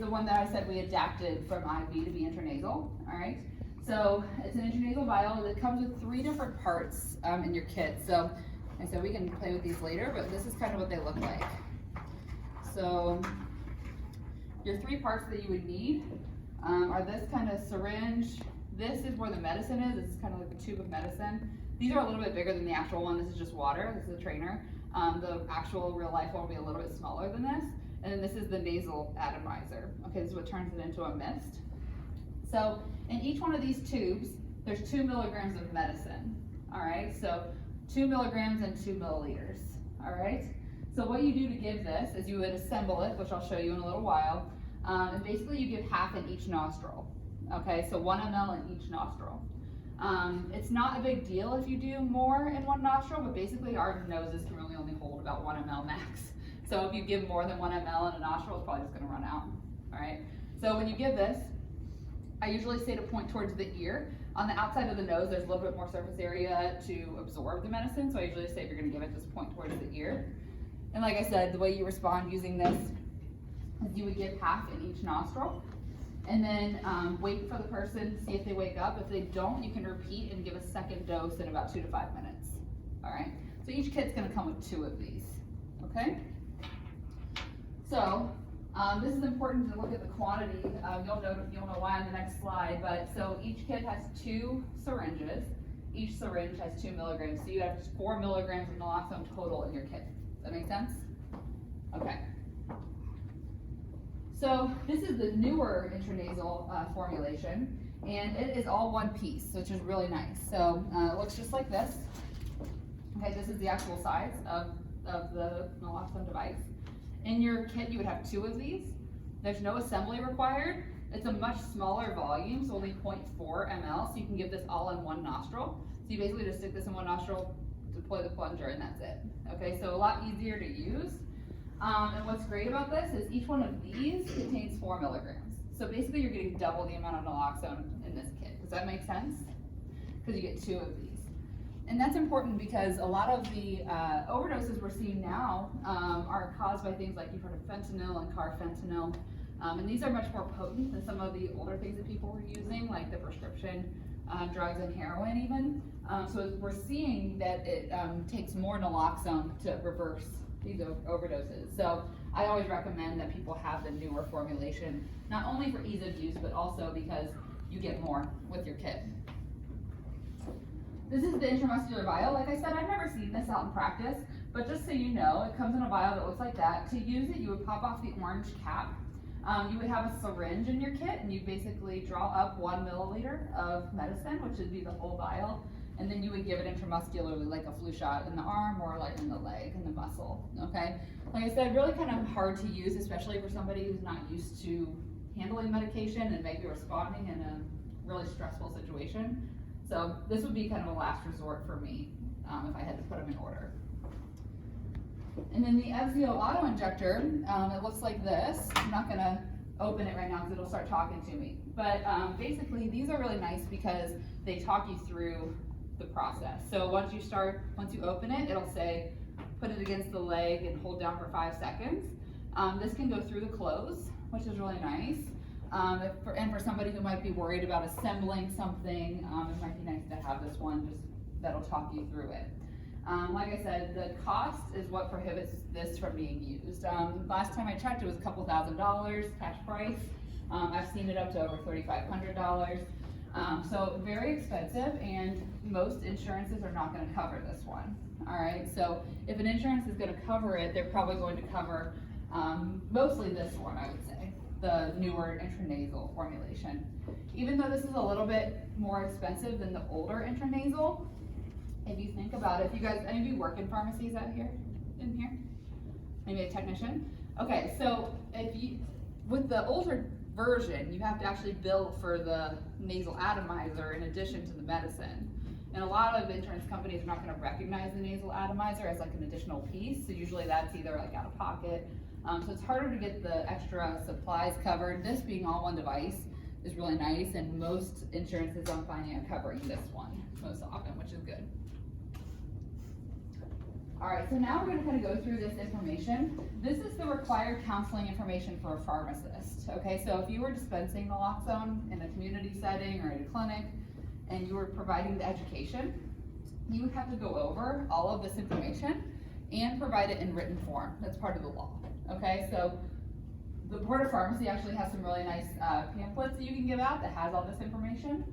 the one that I said we adapted from IV to be intranasal, all right? So it's an intranasal vial that comes with 3 different parts in your kit. So I said we can play with these later, but this is kind of what they look like. So your 3 parts that you would need are this kind of syringe. This is where the medicine is. This is kind of like a tube of medicine. These are a little bit bigger than the actual one. This is just water. This is a trainer. The actual real life one will be a little bit smaller than this. And then this is the nasal atomizer. Okay, this is what turns it into a mist. So in each one of these tubes, there's 2 milligrams of medicine. All right, so 2 milligrams and 2 milliliters. All right, so what you do to give this is you would assemble it, which I'll show you in a little while. And basically you give half in each nostril. Okay, so 1 ml in each nostril. It's not a big deal if you do more in one nostril, but basically our noses can really only hold about 1 ml max. So if you give more than 1 ml in a nostril, it's probably just gonna run out, all right? So when you give this, I usually say to point towards the ear. On the outside of the nose, there's a little bit more surface area to absorb the medicine, so I usually say if you're gonna give it, just point towards the ear. And like I said, the way you respond using this is you would give half in each nostril, and then wait for the person, see if they wake up. If they don't, you can repeat and give a second dose in about 2 to 5 minutes, all right? So each kit's gonna come with 2 of these, okay? So this is important to look at the quantity. You'll know why on the next slide, but so each kit has 2 syringes. Each syringe has 2 milligrams, so you have 4 milligrams of naloxone total in your kit. Does that make sense? Okay. So this is the newer intranasal formulation, and it is all one piece, which is really nice. So it looks just like this. Okay, this is the actual size of the naloxone device. In your kit, you would have 2 of these. There's no assembly required. It's a much smaller volume, so only 0.4 ml, so you can give this all in one nostril. So you basically just stick this in one nostril, deploy the plunger, and that's it. Okay, so a lot easier to use. And what's great about this is each one of these contains 4 milligrams. So basically you're getting double the amount of naloxone in this kit. Does that make sense? Because you get 2 of these. And that's important because a lot of the overdoses we're seeing now are caused by things like you've heard of fentanyl and carfentanil. And these are much more potent than some of the older things that people were using, like the prescription drugs and heroin even. So we're seeing that it takes more naloxone to reverse these overdoses. So I always recommend that people have the newer formulation, not only for ease of use, but also because you get more with your kit. This is the intramuscular vial. Like I said, I've never seen this out in practice, but just so you know, it comes in a vial that looks like that. To use it, you would pop off the orange cap. You would have a syringe in your kit, and you basically draw up 1 milliliter of medicine, which would be the whole vial, and then you would give it intramuscularly, like a flu shot in the arm or like in the leg, in the muscle, okay? Like I said, really kind of hard to use, especially for somebody who's not used to handling medication and maybe responding in a really stressful situation. So this would be kind of a last resort for me if I had to put them in order. And then the FZO auto injector, it looks like this. I'm not gonna open it right now because it'll start talking to me. But basically these are really nice because they talk you through the process. So once you open it, it'll say, put it against the leg and hold down for 5 seconds. This can go through the clothes, which is really nice. And for somebody who might be worried about assembling something, it might be nice to have this one just that'll talk you through it. Like I said, the cost is what prohibits this from being used. Last time I checked, it was a couple $1,000 cash price. I've seen it up to over $3,500. So very expensive, and most insurances are not going to cover this one. All right, so if an insurance is going to cover it, they're probably going to cover mostly this one, I would say, the newer intranasal formulation. Even though this is a little bit more expensive than the older intranasal, if you think about it, if you guys, any of you work in pharmacies out here, in here? Maybe a technician? Okay, so with the older version, you have to actually bill for the nasal atomizer in addition to the medicine. And a lot of insurance companies are not going to recognize the nasal atomizer as like an additional piece, so usually that's either like out of pocket. So it's harder to get the extra supplies covered. This being all one device is really nice, and most insurances I'm finding are covering this one most often, which is good. All right, so now we're gonna kind of go through this information. This is the required counseling information for a pharmacist, okay? So if you were dispensing naloxone in a community setting or in a clinic, and you were providing the education, you would have to go over all of this information and provide it in written form. That's part of the law, okay? So the Board of Pharmacy actually has some really nice pamphlets that you can give out that has all this information,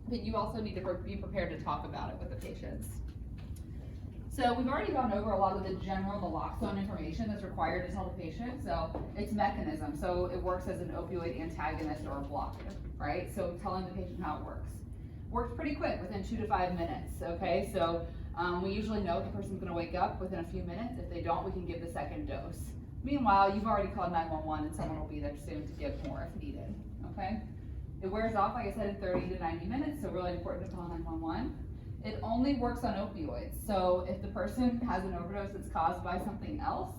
but you also need to be prepared to talk about it with the patients. So we've already gone over a lot of the general naloxone information that's required to tell the patient. So its mechanism, so it works as an opioid antagonist or a blocker, right? So telling the patient how it works. Works pretty quick, within 2 to 5 minutes, okay? So we usually know if the person's gonna wake up within a few minutes. If they don't, we can give the second dose. Meanwhile, you've already called 911 and someone will be there soon to give more if needed, okay? It wears off, like I said, in 30 to 90 minutes, so really important to call 911. It only works on opioids, so if the person has an overdose that's caused by something else,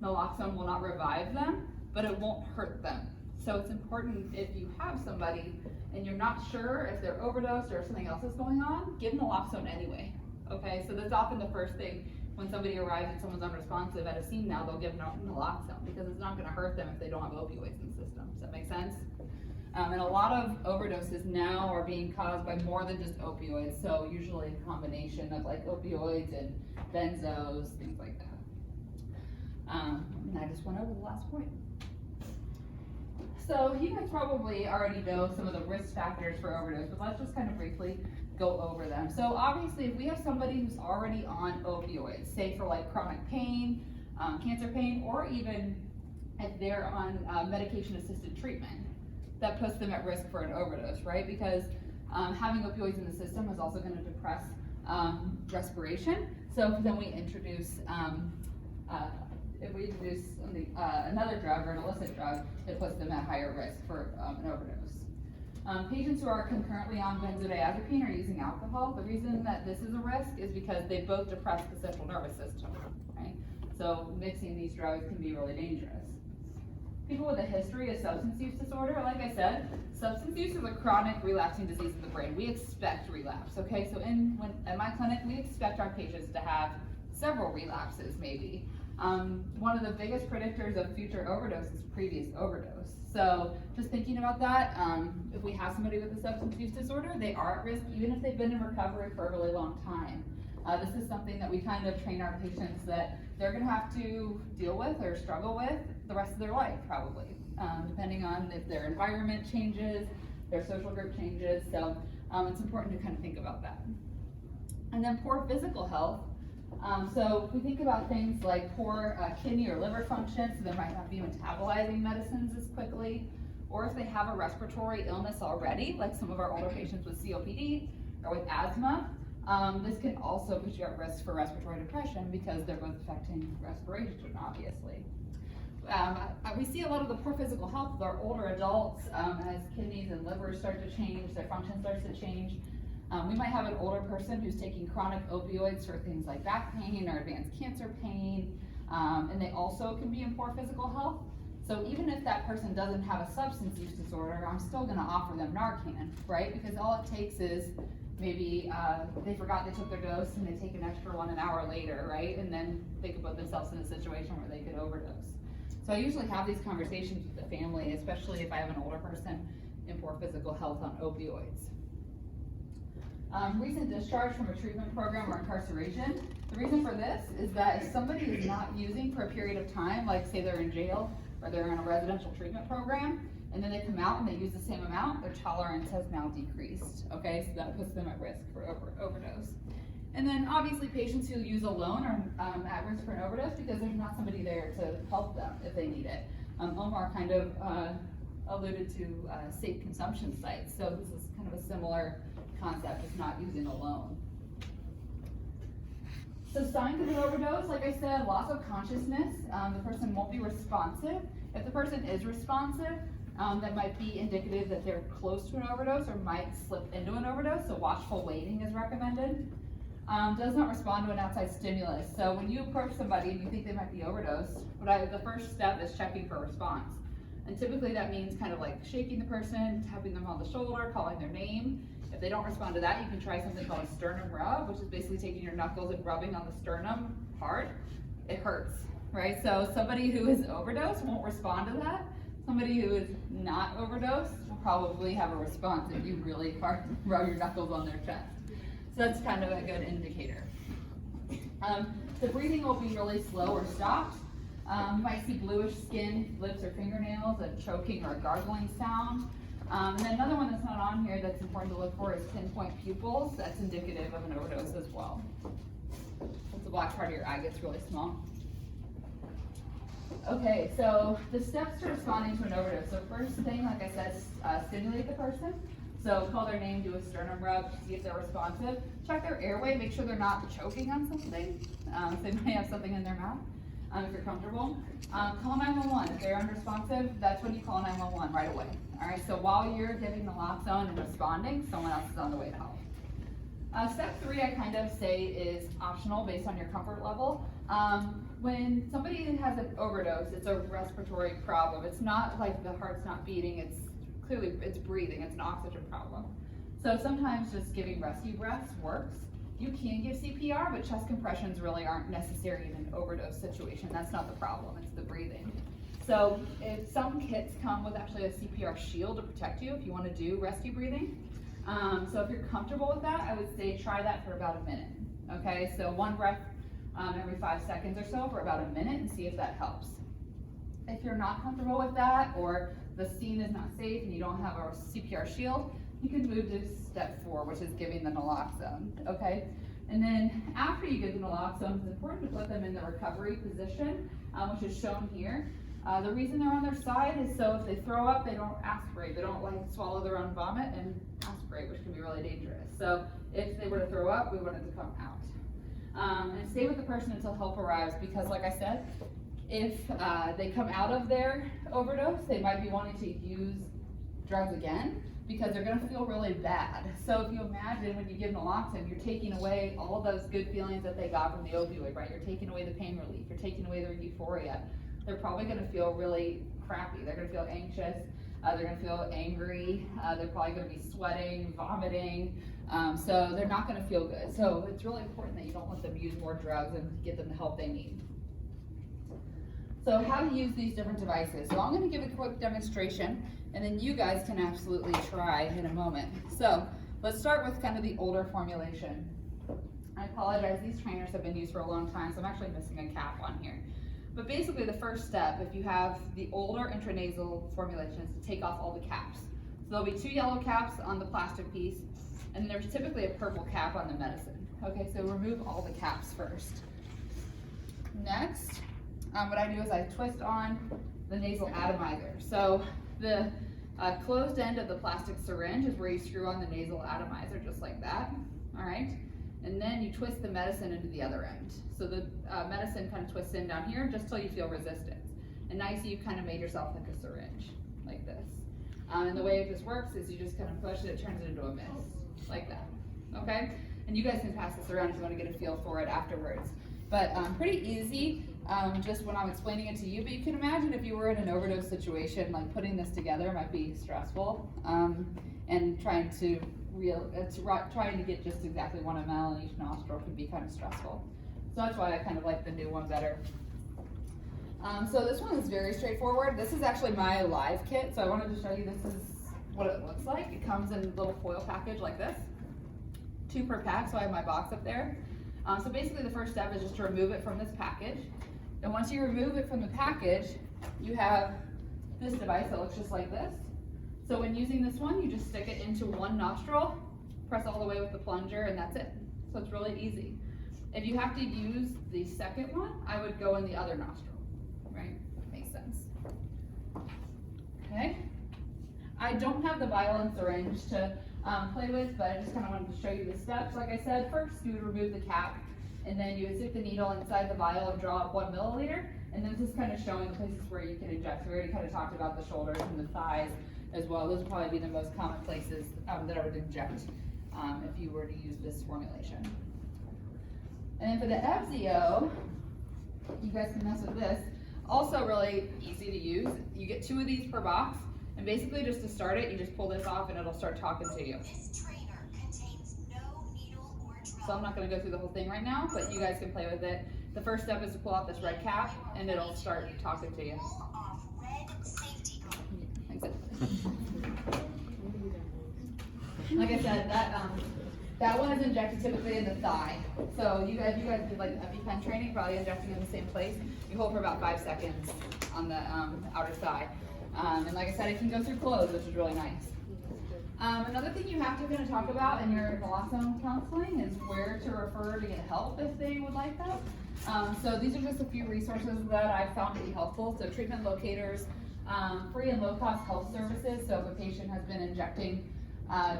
naloxone will not revive them, but it won't hurt them. So it's important if you have somebody and you're not sure if they're overdosed or if something else is going on, give naloxone anyway, okay? So that's often the first thing when somebody arrives and someone's unresponsive at a scene now, they'll give naloxone because it's not gonna hurt them if they don't have opioids in the system. Does that make sense? And a lot of overdoses now are being caused by more than just opioids, so usually a combination of like opioids and benzos, things like that. And I just went over the last point. So you guys probably already know some of the risk factors for overdose, but let's just kind of briefly go over them. So obviously if we have somebody who's already on opioids, say for like chronic pain, cancer pain, or even if they're on medication-assisted treatment, that puts them at risk for an overdose, right? Because having opioids in the system is also going to depress respiration. So then we introduce, if we introduce another drug or an illicit drug, it puts them at higher risk for an overdose. Patients who are concurrently on benzodiazepine or using alcohol, the reason that this is a risk is because they both depress the central nervous system, right? So mixing these drugs can be really dangerous. People with a history of substance use disorder, like I said, substance use is a chronic relapsing disease of the brain. We expect relapse, okay? So at my clinic, we expect our patients to have several relapses, maybe. One of the biggest predictors of future overdose is previous overdose. So just thinking about that, if we have somebody with a substance use disorder, they are at risk even if they've been in recovery for a really long time. This is something that we kind of train our patients that they're gonna have to deal with or struggle with the rest of their life, probably, depending on if their environment changes, their social group changes. So it's important to kind of think about that. And then poor physical health. So if we think about things like poor kidney or liver function, so they might not be metabolizing medicines as quickly, or if they have a respiratory illness already, like some of our older patients with COPD or with asthma, this can also put you at risk for respiratory depression because they're both affecting respiration, obviously. We see a lot of the poor physical health with our older adults as kidneys and livers start to change, their function starts to change. We might have an older person who's taking chronic opioids for things like back pain or advanced cancer pain, and they also can be in poor physical health. So even if that person doesn't have a substance use disorder, I'm still gonna offer them Narcan, right? Because all it takes is maybe they forgot they took their dose and they take an extra one an hour later, right? And then they could put themselves in a situation where they could overdose. So I usually have these conversations with the family, especially if I have an older person in poor physical health on opioids. Recent discharge from a treatment program or incarceration. The reason for this is that if somebody is not using for a period of time, like say they're in jail or they're in a residential treatment program, and then they come out and they use the same amount, their tolerance has now decreased, okay? So that puts them at risk for overdose. And then obviously patients who use alone are at risk for an overdose because there's not somebody there to help them if they need it. Omar kind of alluded to safe consumption sites, so this is kind of a similar concept, it's not using alone. So signs of an overdose, like I said, loss of consciousness, the person won't be responsive. If the person is responsive, that might be indicative that they're close to an overdose or might slip into an overdose, so watchful waiting is recommended. Does not respond to an outside stimulus. So when you approach somebody and you think they might be overdosed, the first step is checking for response. And typically that means kind of like shaking the person, tapping them on the shoulder, calling their name. If they don't respond to that, you can try something called a sternum rub, which is basically taking your knuckles and rubbing on the sternum hard, it hurts, right? So somebody who is overdosed won't respond to that. Somebody who is not overdosed will probably have a response if you really hard rub your knuckles on their chest. So that's kind of a good indicator. The breathing will be really slow or stopped. You might see bluish skin, lips or fingernails, a choking or a gargling sound. And then another one that's not on here that's important to look for is pinpoint pupils. That's indicative of an overdose as well. Once the black part of your eye gets really small. Okay, so the steps to responding to an overdose. So first thing, like I said, stimulate the person. So call their name, do a sternum rub, see if they're responsive. Check their airway, make sure they're not choking on something. So they might have something in their mouth. If you're comfortable. Call 911. If they're unresponsive, that's when you call 911 right away. All right, so while you're giving naloxone and responding, someone else is on the way to help. Step 3, I kind of say is optional based on your comfort level. When somebody has an overdose, it's a respiratory problem. It's not like the heart's not beating, it's clearly it's breathing, it's an oxygen problem. So sometimes just giving rescue breaths works. You can give CPR, but chest compressions really aren't necessary in an overdose situation. That's not the problem, it's the breathing. So if some kits come with actually a CPR shield to protect you if you want to do rescue breathing. So if you're comfortable with that, I would say try that for about a minute. Okay, so one breath every 5 seconds or so for about a minute and see if that helps. If you're not comfortable with that, or the scene is not safe and you don't have a CPR shield, you can move to step 4, which is giving the naloxone, okay? And then after you give the naloxone, it's important to put them in the recovery position, which is shown here. The reason they're on their side is so if they throw up, they don't aspirate. They don't like swallow their own vomit and aspirate, which can be really dangerous. So if they were to throw up, we want it to come out. And stay with the person until help arrives, because like I said, if they come out of their overdose, they might be wanting to use drugs again because they're gonna feel really bad. So if you imagine when you give naloxone, you're taking away all of those good feelings that they got from the opioid, right? You're taking away the pain relief, you're taking away their euphoria. They're probably gonna feel really crappy. They're gonna feel anxious, they're gonna feel angry, they're probably gonna be sweating, vomiting, so they're not gonna feel good. So it's really important that you don't let them use more drugs and get them the help they need. So how to use these different devices. So I'm gonna give a quick demonstration, and then you guys can absolutely try in a moment. So let's start with kind of the older formulation. I apologize, these trainers have been used for a long time, so I'm actually missing a cap on here. But basically the first step, if you have the older intranasal formulation, is to take off all the caps. So there'll be 2 yellow caps on the plastic piece, and there's typically a purple cap on the medicine. Okay, so remove all the caps first. Next, what I do is I twist on the nasal atomizer. So the closed end of the plastic syringe is where you screw on the nasal atomizer, just like that, all right? And then you twist the medicine into the other end. So the medicine kind of twists in down here just till you feel resistance. And now you see you've kind of made yourself like a syringe, like this. And the way this works is you just kind of push it, it turns it into a mist, like that, okay? And you guys can pass this around if you want to get a feel for it afterwards. But pretty easy, just when I'm explaining it to you, but you can imagine if you were in an overdose situation, like putting this together might be stressful, and trying to get just exactly 1 ml in each nostril can be kind of stressful. So that's why I kind of like the new one better. So this one is very straightforward. This is actually my live kit, so I wanted to show you this is what it looks like. It comes in a little foil package like this, 2 per pack, so I have my box up there. So basically the first step is just to remove it from this package. And once you remove it from the package, you have this device that looks just like this. So when using this one, you just stick it into 1 nostril, press all the way with the plunger, and that's it. So it's really easy. If you have to use the second one, I would go in the other nostril, right? Makes sense. Okay. I don't have the vial and syringe to play with, but I just kind of wanted to show you the steps. Like I said, first you would remove the cap, and then you would stick the needle inside the vial and draw up 1 milliliter, and then just kind of showing places where you can inject. So we already kind of talked about the shoulders and the thighs as well. Those would probably be the most common places that I would inject if you were to use this formulation. And then for the FZO, you guys can mess with this. Also really easy to use. You get 2 of these per box, and basically just to start it, you just pull this off and it'll start talking to you. This trainer contains no needle or drug. So I'm not going to go through the whole thing right now, but you guys can play with it. The first step is to pull out this red cap, and it'll start talking to you. Like I said, that one is injected typically in the thigh. So you guys did like EpiPen training, probably injecting in the same place. You hold for about 5 seconds on the outer thigh. And like I said, it can go through clothes, which is really nice. Another thing you have to kind of talk about in your naloxone counseling is where to refer to get help if they would like that. So these are just a few resources that I've found to be helpful. So treatment locators, free and low-cost health services. So if a patient has been injecting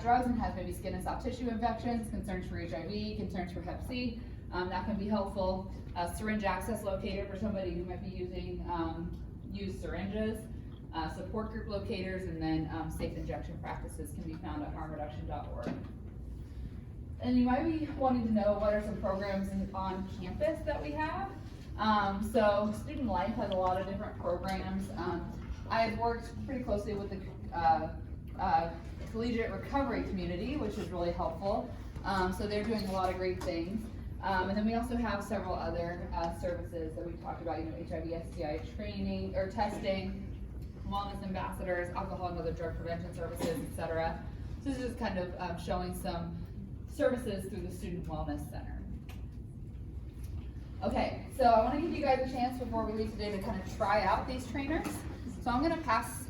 drugs and has maybe skin and soft tissue infections, concerns for HIV, concerns for Hep C, that can be helpful. A syringe access locator for somebody who might be using used syringes. Support group locators, and then safe injection practices can be found at harmreduction.org. And you might be wanting to know what are some programs on campus that we have. So Student Life has a lot of different programs. I've worked pretty closely with the collegiate recovery community, which is really helpful. So they're doing a lot of great things. And then we also have several other services that we talked about, HIV, STI training or testing, wellness ambassadors, alcohol and other drug prevention services, etc. So this is kind of showing some services through the Student Wellness Center. Okay, so I want to give you guys a chance before we leave today to kind of try out these trainers. So I'm going to pass